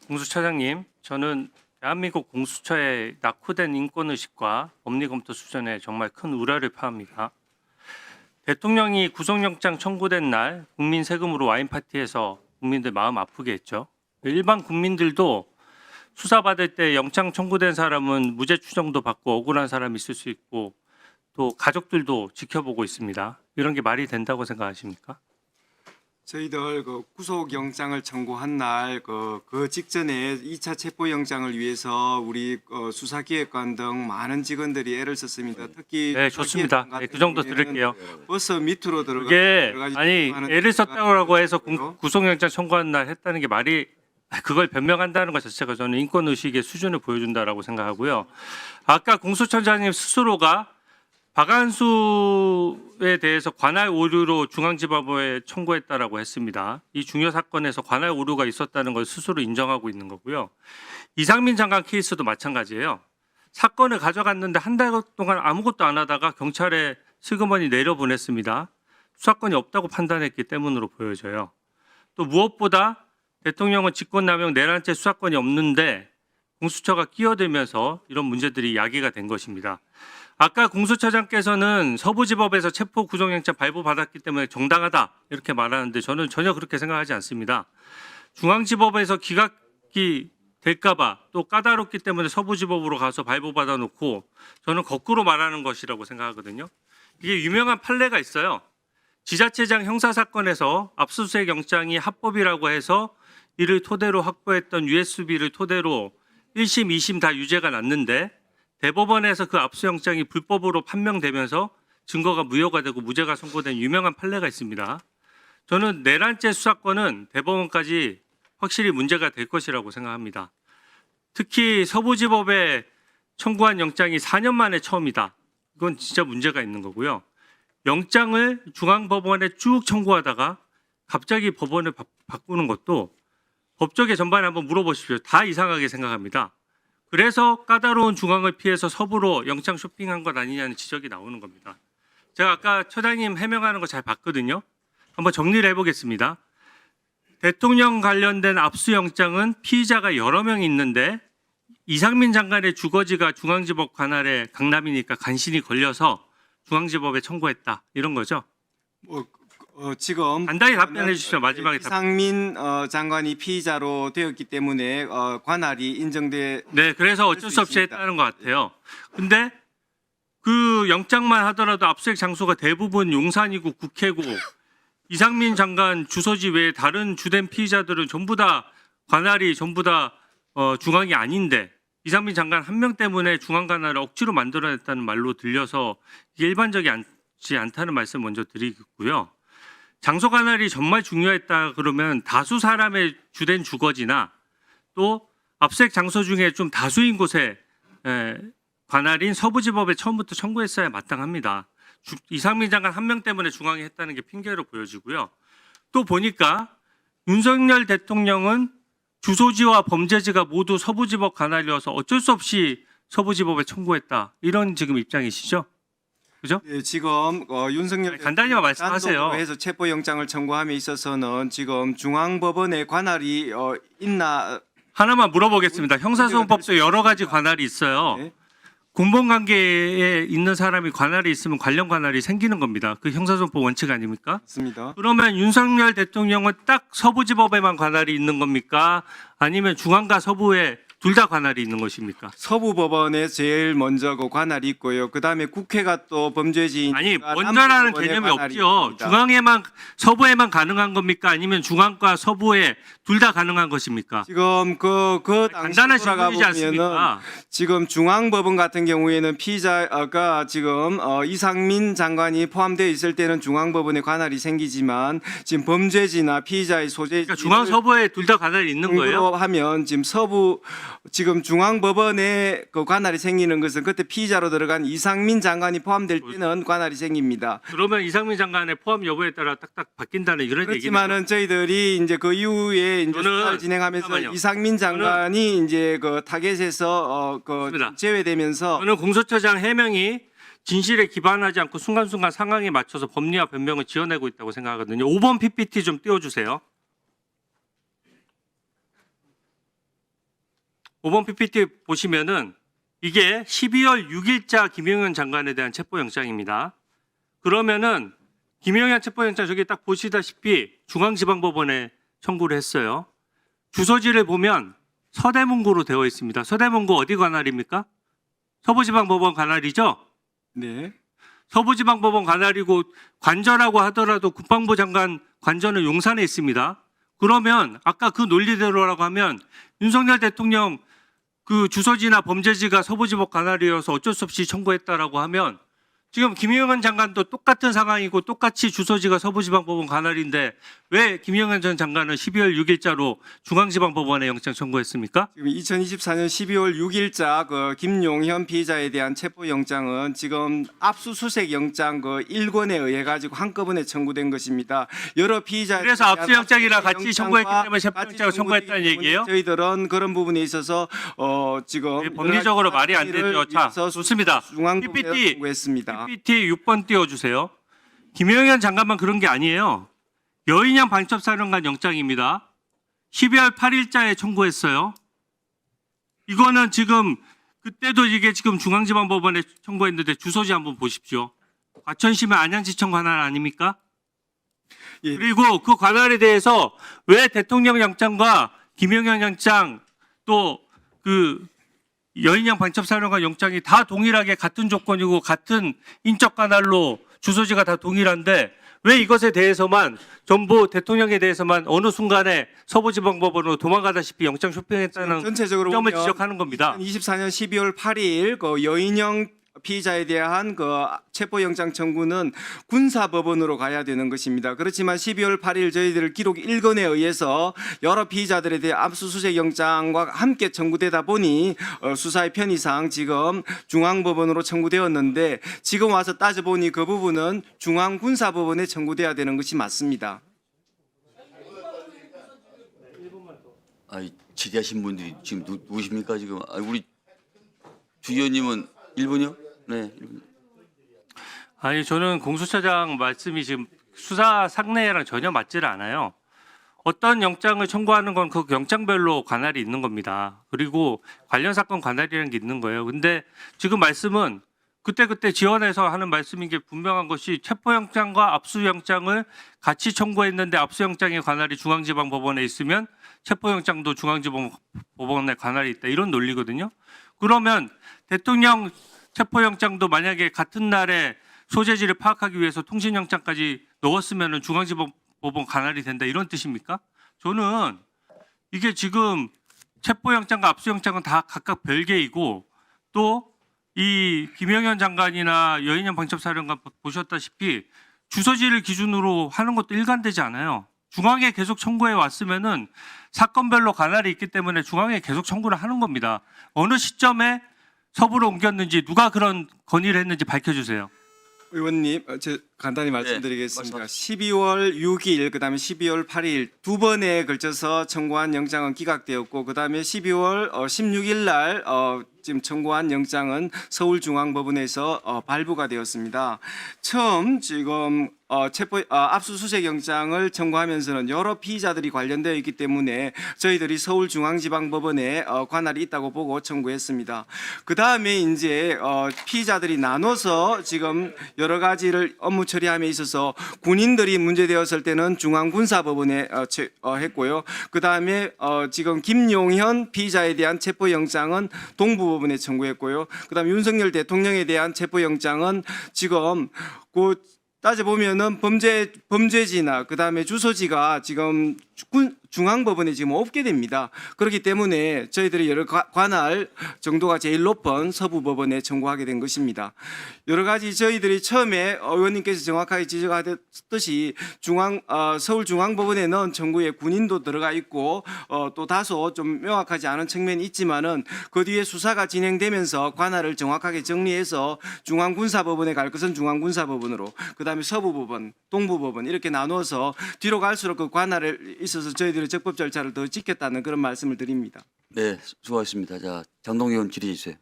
공수처장님, 저는 대한민국 공수처의 낙후된 인권의식과 법리검토 수준에 정말 큰 우려를 표합니다. 대통령이 구속영장 청구된 날 국민 세금으로 와인 파티에서 국민들 마음 아프게 했죠. 일반 국민들도 수사받을 때 영장 청구된 사람은 무죄 추정도 받고 억울한 사람이 있을 수 있고 또 가족들도 지켜보고 있습니다. 이런 게 말이 된다고 생각하십니까? 저희들 그 구속영장을 청구한 날 그 직전에 2차 체포영장을 위해서 우리 수사기획관 등 많은 직원들이 애를 썼습니다. 특히 네, 좋습니다. 네, 그 정도 들을게요. 버스 밑으로 들어가 이게 여러 가지 아니 많은 애를 썼다고 해서 있고요. 구속영장 청구한 날 했다는 게 말이 그걸 변명한다는 것 자체가 저는 인권의식의 수준을 보여준다라고 생각하고요. 아까 공수처장님 스스로가 박한수에 대해서 관할 오류로 중앙지법에 청구했다라고 했습니다. 이 중요 사건에서 관할 오류가 있었다는 걸 스스로 인정하고 있는 거고요. 이상민 장관 케이스도 마찬가지예요. 사건을 가져갔는데 한 달 동안 아무것도 안 하다가 경찰에 슬그머니 내려보냈습니다. 수사권이 없다고 판단했기 때문으로 보여져요. 또 무엇보다 대통령은 직권남용 내란죄 수사권이 없는데 공수처가 끼어들면서 이런 문제들이 야기가 된 것입니다. 아까 공수처장께서는 서부지법에서 체포 구속영장 발부받았기 때문에 정당하다 이렇게 말하는데 저는 전혀 그렇게 생각하지 않습니다. 중앙지법에서 기각이 될까봐 또 까다롭기 때문에 서부지법으로 가서 발부받아 놓고 저는 거꾸로 말하는 것이라고 생각하거든요. 이게 유명한 판례가 있어요. 지자체장 형사사건에서 압수수색 영장이 합법이라고 해서 이를 토대로 확보했던 USB를 토대로 1심, 2심 다 유죄가 났는데 대법원에서 그 압수영장이 불법으로 판명되면서 증거가 무효가 되고 무죄가 선고된 유명한 판례가 있습니다. 저는 내란죄 수사권은 대법원까지 확실히 문제가 될 것이라고 생각합니다. 특히 서부지법에 청구한 영장이 4년 만에 처음이다. 이건 진짜 문제가 있는 거고요. 영장을 중앙법원에 쭉 청구하다가 갑자기 법원을 바꾸는 것도 법조계 전반에 한번 물어보십시오. 다 이상하게 생각합니다. 그래서 까다로운 중앙을 피해서 서부로 영장 쇼핑한 것 아니냐는 지적이 나오는 겁니다. 제가 아까 처장님 해명하는 거 잘 봤거든요. 한번 정리를 해보겠습니다. 대통령 관련된 압수영장은 피의자가 여러 명 있는데 이상민 장관의 주거지가 중앙지법 관할에 강남이니까 간신히 걸려서 중앙지법에 청구했다. 이런 거죠. 지금 간단히 답변해 주십시오. 마지막에 이상민 장관이 피의자로 되었기 때문에 관할이 인정돼. 네, 그래서 어쩔 수 없이 했다는 것 같아요. 근데 그 영장만 하더라도 압수수색 장소가 대부분 용산이고 국회고 이상민 장관 주소지 외에 다른 주된 피의자들은 전부 다 관할이 전부 다 중앙이 아닌데 이상민 장관 한 명 때문에 중앙 관할을 억지로 만들어냈다는 말로 들려서 이게 일반적이지 않다는 말씀 먼저 드리고요. 장소 관할이 정말 중요했다 그러면 다수 사람의 주된 주거지나 또 압수수색 장소 중에 좀 다수인 곳에 관할인 서부지법에 처음부터 청구했어야 마땅합니다. 이상민 장관 한 명 때문에 중앙이 했다는 게 핑계로 보여지고요. 또 보니까 윤석열 대통령은 주소지와 범죄지가 모두 서부지법 관할이어서 어쩔 수 없이 서부지법에 청구했다. 이런 지금 입장이시죠? 그죠? 네, 지금 윤석열 간단히만 말씀하세요. 단독으로 해서 체포영장을 청구함에 있어서는 지금 중앙법원의 관할이 있나? 하나만 물어보겠습니다. 형사소송법도 여러 가지 관할이 있어요. 네. 공범관계에 있는 사람이 관할이 있으면 관련 관할이 생기는 겁니다. 그 형사소송법 원칙 아닙니까? 맞습니다. 그러면 윤석열 대통령은 딱 서부지법에만 관할이 있는 겁니까? 아니면 중앙과 서부에 둘 다 관할이 있는 것입니까? 서부법원에 제일 먼저 그 관할이 있고요. 그다음에 국회가 또 범죄지인 아니 먼저라는 개념이 없죠. 중앙에만 서부에만 가능한 겁니까? 아니면 중앙과 서부에 둘 다 가능한 것입니까? 지금 그 당시 간단한 돌아가 질문이지 보면은 않습니까? 지금 중앙법원 같은 경우에는 피의자가 지금 이상민 장관이 포함되어 있을 때는 중앙법원의 관할이 생기지만 지금 범죄지나 피의자의 소재 그러니까 중앙 서부에 둘 다 관할이 있는 거예요? 하면 지금 중앙법원에 그 관할이 생기는 것은 그때 피의자로 들어간 이상민 장관이 포함될 때는 관할이 생깁니다. 그러면 이상민 장관의 포함 여부에 따라 딱딱 바뀐다는 이런 얘기는 그렇지만은 저희들이 이제 그 이후에 이제 저는- 수사를 진행하면서 잠깐만요. 이상민 장관이 이제 그 타겟에서 맞습니다. 제외되면서 저는 공수처장 해명이 진실에 기반하지 않고 순간순간 상황에 맞춰서 법리와 변명을 지어내고 있다고 생각하거든요. 5번 PPT 좀 띄워주세요. 5번 PPT 보시면은 이게 12월 6일자 김용현 장관에 대한 체포영장입니다. 그러면은 김용현 체포영장 저기 딱 보시다시피 중앙지방법원에 청구를 했어요. 주소지를 보면 서대문구로 되어 있습니다. 서대문구 어디 관할입니까? 서부지방법원 관할이죠? 네. 서부지방법원 관할이고 관저라고 하더라도 국방부 장관 관저는 용산에 있습니다. 그러면 아까 그 논리대로라고 하면 윤석열 대통령 그 주소지나 범죄지가 서부지법 관할이어서 어쩔 수 없이 청구했다라고 하면 지금 김용현 장관도 똑같은 상황이고 똑같이 주소지가 서부지방법원 관할인데 왜 김용현 전 장관은 12월 6일자로 중앙지방법원에 영장 청구했습니까? 지금 2024년 12월 6일자 그 김용현 피의자에 대한 체포영장은 지금 압수수색 영장 그 1권에 의해 가지고 한꺼번에 청구된 것입니다. 여러 피의자 그래서 압수영장이랑 같이 청구했기 때문에 체포영장을 청구했다는 얘기예요? 저희들은 그런 부분에 있어서 지금 네, 법리적으로 말이 안 되죠. 자, 좋습니다. 중앙법원에 PPT 청구했습니다. PPT 6번 띄워주세요. 김용현 장관만 그런 게 아니에요. 여인양 반첩사령관 영장입니다. 12월 8일자에 청구했어요. 이거는 지금 그때도 이게 지금 중앙지방법원에 청구했는데 주소지 한번 보십시오. 과천시면 안양지청 관할 아닙니까? 예. 그리고 그 관할에 대해서 왜 대통령 영장과 김용현 영장 또 그 여인양 반첩사령관 영장이 다 동일하게 같은 조건이고 같은 인적 관할로 주소지가 다 동일한데 왜 이것에 대해서만 전부 대통령에 대해서만 어느 순간에 서부지방법원으로 도망가다시피 영장 쇼핑했다는 전체적으로 점을 보면 지적하는 겁니다. 2024년 12월 8일 그 여인영 피의자에 대한 그 체포영장 청구는 군사법원으로 가야 되는 것입니다. 그렇지만 12월 8일 저희들 기록 1건에 의해서 여러 피의자들에 대해 압수수색 영장과 함께 청구되다 보니 수사의 편의상 지금 중앙법원으로 청구되었는데 지금 와서 따져보니 그 부분은 중앙군사법원에 청구돼야 되는 것이 맞습니다. 질의하신 분들이 지금 누구십니까 지금? 우리 주 의원님은 1분이요? 네. 1분. 아니 저는 공수처장 말씀이 지금 수사 상례랑 전혀 맞지를 않아요. 어떤 영장을 청구하는 건 그 영장별로 관할이 있는 겁니다. 그리고 관련 사건 관할이라는 게 있는 거예요. 근데 지금 말씀은 그때 지원해서 하는 말씀인 게 분명한 것이 체포영장과 압수영장을 같이 청구했는데 압수영장의 관할이 중앙지방법원에 있으면 체포영장도 중앙지방법원에 관할이 있다. 이런 논리거든요. 그러면 대통령 체포영장도 만약에 같은 날에 소재지를 파악하기 위해서 통신영장까지 넣었으면 중앙지방법원 관할이 된다. 이런 뜻입니까? 저는 이게 지금 체포영장과 압수영장은 다 각각 별개이고 또 이 김용현 장관이나 여인영 방첩사령관 보셨다시피 주소지를 기준으로 하는 것도 일관되지 않아요. 중앙에 계속 청구해 왔으면은 사건별로 관할이 있기 때문에 중앙에 계속 청구를 하는 겁니다. 어느 시점에 서부로 옮겼는지 누가 그런 건의를 했는지 밝혀주세요. 의원님, 간단히 말씀드리겠습니다. 12월 6일, 그다음에 12월 8일 두 번에 걸쳐서 청구한 영장은 기각되었고, 그다음에 12월 16일 날 지금 청구한 영장은 서울중앙법원에서 발부가 되었습니다. 처음 지금 압수수색 영장을 청구하면서는 여러 피의자들이 관련되어 있기 때문에 저희들이 서울중앙지방법원에 관할이 있다고 보고 청구했습니다. 그 다음에 이제 피의자들이 나눠서 지금 여러 가지를 업무 처리함에 있어서 군인들이 문제되었을 때는 중앙군사법원에 했고요. 그 다음에 지금 김용현 피의자에 대한 체포영장은 동부법원에 청구했고요. 그 다음에 윤석열 대통령에 대한 체포영장은 지금 따져보면은 범죄지나 그 다음에 주소지가 지금 중앙법원에 지금 없게 됩니다. 그렇기 때문에 저희들이 여러 관할 정도가 제일 높은 서부법원에 청구하게 된 것입니다. 여러 가지 저희들이 처음에 의원님께서 정확하게 지적하셨듯이 서울중앙법원에는 청구에 군인도 들어가 있고 또 다소 좀 명확하지 않은 측면이 있지만은 그 뒤에 수사가 진행되면서 관할을 정확하게 정리해서 중앙군사법원에 갈 것은 중앙군사법원으로 그다음에 서부법원, 동부법원 이렇게 나누어서 뒤로 갈수록 그 관할에 있어서 저희들이 적법 절차를 더 지켰다는 그런 말씀을 드립니다. 네, 수고하셨습니다. 자, 장동 의원 질의해 주세요.